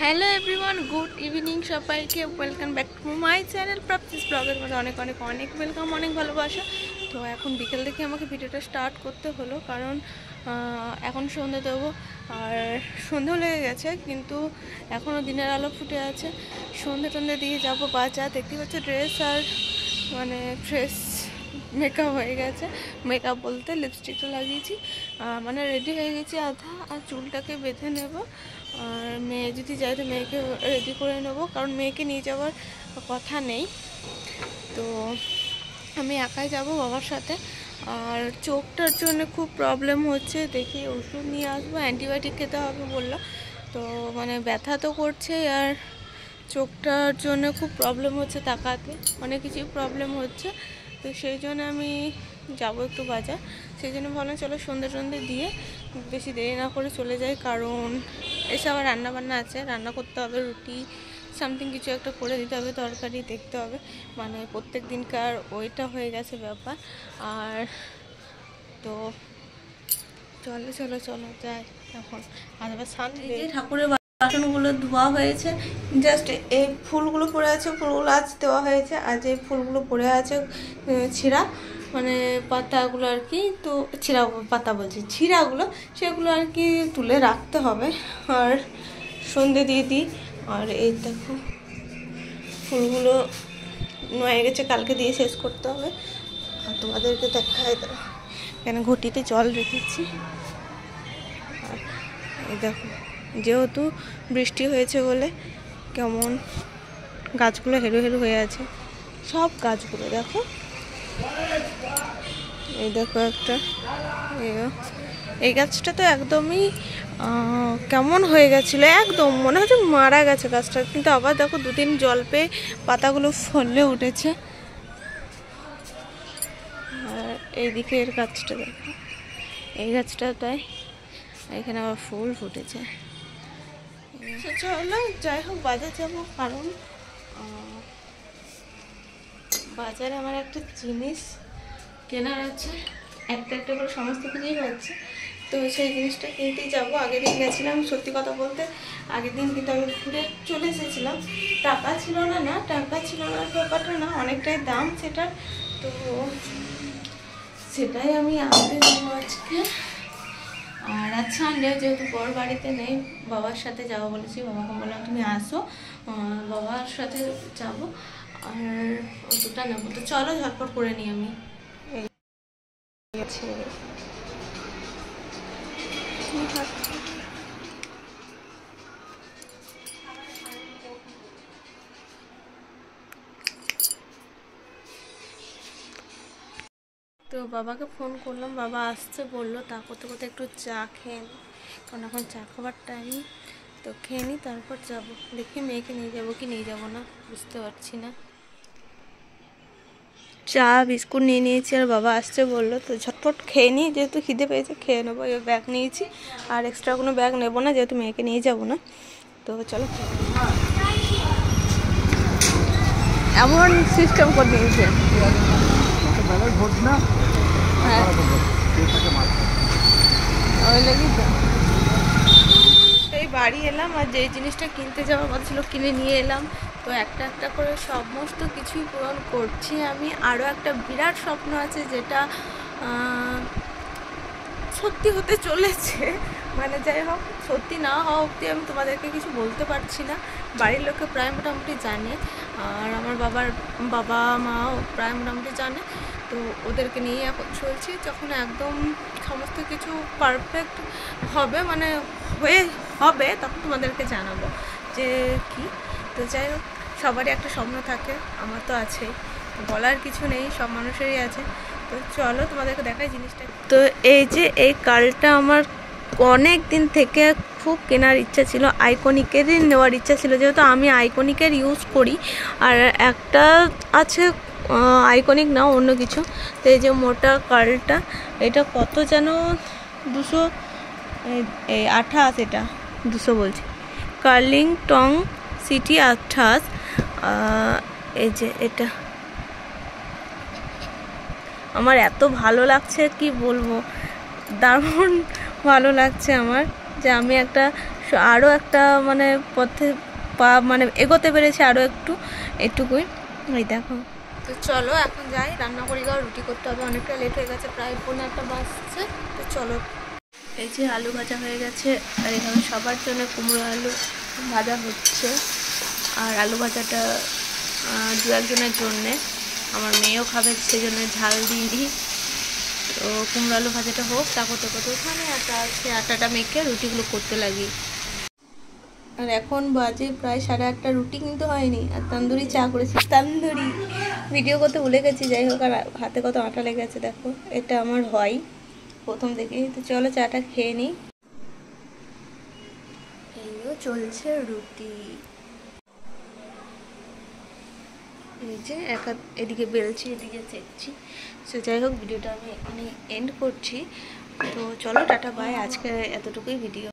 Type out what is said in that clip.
Hello everyone, good evening সবাইকে। Welcome back to my channel প্রাপ্তিস ব্লগের মধ্যে অনেক অনেক অনেক ওয়েলকাম, অনেক ভালোবাসা। তো এখন বিকেল থেকে আমাকে ভিডিওটা স্টার্ট করতে হলো, কারণ এখন সন্ধ্যে দেবো। আর সন্ধ্যেও লেগে গেছে, কিন্তু এখনও দিনের আলো ফুটে আছে। সন্ধ্যে দিয়ে যাবো বাজার। দেখতে পাচ্ছি ড্রেস আর ফ্রেশ মেকআপ হয়ে গেছে। মেকআপ বলতে লিপস্টিকটা লাগিয়েছি, মানে রেডি হয়ে গেছি আধা। আর চুলটাকে বেঁধে নেব। আর মেয়ে যদি যায় তো মেয়েকে রেডি করে নেবো, কারণ মেয়েকে নিয়ে যাওয়ার কথা নেই। তো আমি একাই যাব বাবার সাথে। আর চোখটার জন্য খুব প্রবলেম হচ্ছে, দেখি ওষুধ নিয়ে আসবো। অ্যান্টিবায়োটিক খেতে হবে বললো। তো ব্যথা তো করছে, আর চোখটার জন্য খুব প্রবলেম হচ্ছে, তাকাতে অনেক কিছুই প্রবলেম হচ্ছে। তো সেই জন্য আমি যাবো একটু বাজার। সেই জন্য ভাবলাম চলো সন্ধ্যে দিয়ে বেশি দেরি না করে চলে যাই, কারণ এসে আবার রান্নাবান্না আছে, রান্না করতে হবে, রুটি সামথিং কিছু একটা করে দিতে হবে, তরকারি দেখতে হবে। প্রত্যেক দিনকার ওইটা হয়ে গেছে ব্যাপার। আর তো চলো যাই এখন। আর আবার ঠাকুরের বাসনগুলো ধোয়া হয়েছে, জাস্ট এই ফুলগুলো পড়ে আছে, ফুলগুলো আজ দেওয়া হয়েছে। আর যে ফুলগুলো পড়ে আছে ছিঁড়া, পাতাগুলো আর কি, তো পাতা বলছি ছিঁড়াগুলো, সেগুলো আর কি তুলে রাখতে হবে। আর সন্ধে দিয়ে দিই। আর এই দেখো ফুলগুলো হয়ে গেছে, কালকে দিয়ে শেষ করতে হবে। আর তোমাদেরকে দেখায় দাও, কেন ঘটিতে জল রেখেছি। আর এই দেখো, যেহেতু বৃষ্টি হয়েছে বলে কেমন গাছগুলো হেরু হয়ে আছে, সব গাছগুলো দেখো। এই দেখো একটা, এই গাছটা তো একদমই কেমন হয়ে গেছিলো, একদম মনে হচ্ছে মারা গেছে গাছটা। কিন্তু আবার দেখো দুদিন জল পেয়ে পাতাগুলো ফলে উঠেছে। আর এইদিকে এর গাছটা দেখো, এই গাছটা তাই এখানে আবার ফুল ফুটেছে। চলো যাই হোক, বাজার যাবো, কারণ বাজারে আমার একটা জিনিস কেনার আছে। একটা করে সমস্ত কিছুই হচ্ছে, তো সেই জিনিসটা কিনতেই যাবো। আগের দিন গেছিলাম, সত্যি কথা বলতে আগের দিন কিন্তু আমি ঘুরে চলে এসেছিলাম। টাকা ছিল না ব্যাপারটা না, অনেকটাই দাম সেটার। তো সেটাই আমি আনতে যাবো আজকে। আর আজ সানডে, যেহেতু বড় বাড়িতে নেই, বাবার সাথে যাবো বলেছি। বাবাকে বললাম তুমি আসো, বাবার সাথে যাব। আর ওষুধটা নেবো, তো চলো ঝটপট করে নিই আমি। তো বাবাকে ফোন করলাম, বাবা আসছে বললো। তা করতে একটু চা খেয়ে নিই, কারণ এখন চা খাবার টাইম। তো খেয়ে নিই, তারপর যাবো। দেখি মেয়েকে নিয়ে যাবো কি নিয়ে যাবো না, বুঝতে পারছি না। চা বিস্কুট নিয়ে নিয়েছি, আর বাবা আসছে বললো, তো ঝটপট খেয়ে নিই, যেহেতু খিদে পেয়েছে খেয়ে নেবো। এই ব্যাগ নিয়েছি, আর এক্সট্রা কোনো ব্যাগ নেবো না, যেহেতু মেয়েকে নিয়ে যাবো না। তো চলো, এমন সিস্টেম করে দিয়েছে। এই বাড়ি এলাম, আর যে জিনিসটা কিনতে যাওয়ার কথা ছিল কিনে নিয়ে এলাম। তো একটা করে সমস্ত কিছুই পূরণ করছি আমি। আরও একটা বিরাট স্বপ্ন আছে, যেটা সত্যি হতে চলেছে। যাই হোক, সত্যি না হওয়া অবধি আমি তোমাদেরকে কিছু বলতে পারছি না। বাড়ির লোকে প্রায় মোটামুটি জানে, আর আমার বাবা মাও প্রায় মোটামুটি জানে। তো ওদেরকে নিয়ে এখন চলছি। যখন একদম সমস্ত কিছু পারফেক্ট হবে, হবে, তখন তোমাদেরকে জানাবো যে কি। তো যাই হোক, সবারই একটা স্বপ্ন থাকে, আমার তো আছেই, বলার কিছু নেই, সব মানুষেরই আছে। তো চলো তোমাদেরকে দেখাই জিনিসটা। তো এই যে এই কালটা আমার অনেক দিন থেকে খুব কেনার ইচ্ছা ছিল, আইকনিকেরই নেওয়ার ইচ্ছা ছিল, যেহেতু আমি আইকনিকের ইউজ করি। আর একটা আছে আইকনিক না অন্য কিছু। তো এই যে মোটা কালটা, এটা কত যেন 228, এটা 200 বলছি। কার্লিং টং সিটি 28। এই যে এটা আমার এত ভালো লাগছে, কি বলবো, দারুণ ভালো লাগছে আমার, যে আমি একটা আরও একটা মানে পথে পা মানে এগোতে পেরেছে আরও একটুকুই। এই দেখো, তো চলো এখন যাই, রান্না করি, গা রুটি করতে হবে, অনেকটা লেট হয়ে গেছে, প্রায় 1:15 বাজছে। তো চলো, এই যে আলু ভাজা হয়ে গেছে, আর এখানে সবার জন্য কুমড়ো আলু ভাজা হচ্ছে। আর আলু ভাজাটা দু একজনের জন্যে, আমার মেয়েও খাবে, সেই জন্য ঝাল দিইনি। তো কুমড়ো আলু ভাজাটা হোক, তা করতে করতে ওখানে আটা আছে, আটাটা মেখে রুটিগুলো করতে লাগি। আর এখন বাজে প্রায় 8:30, রুটি কিন্তু হয়নি, আর তন্দুরি চা করেছি। তন্দুরি ভিডিও করতে ভুলে গেছি, যাই হোক। আর হাতে কত আটা লেগে আছে দেখো, এটা আমার হয় প্রথম থেকে। তো চলো চাটা খেয়ে নিই। এইও চলছে রুটি, এই যে এদিকে বেলছি, এদিকে চেকছি। সো যাই হোক, ভিডিওটা আমি এখানে এন্ড করছি। তো চলো, টাটা বাই, আজকে এতটুকুই ভিডিও।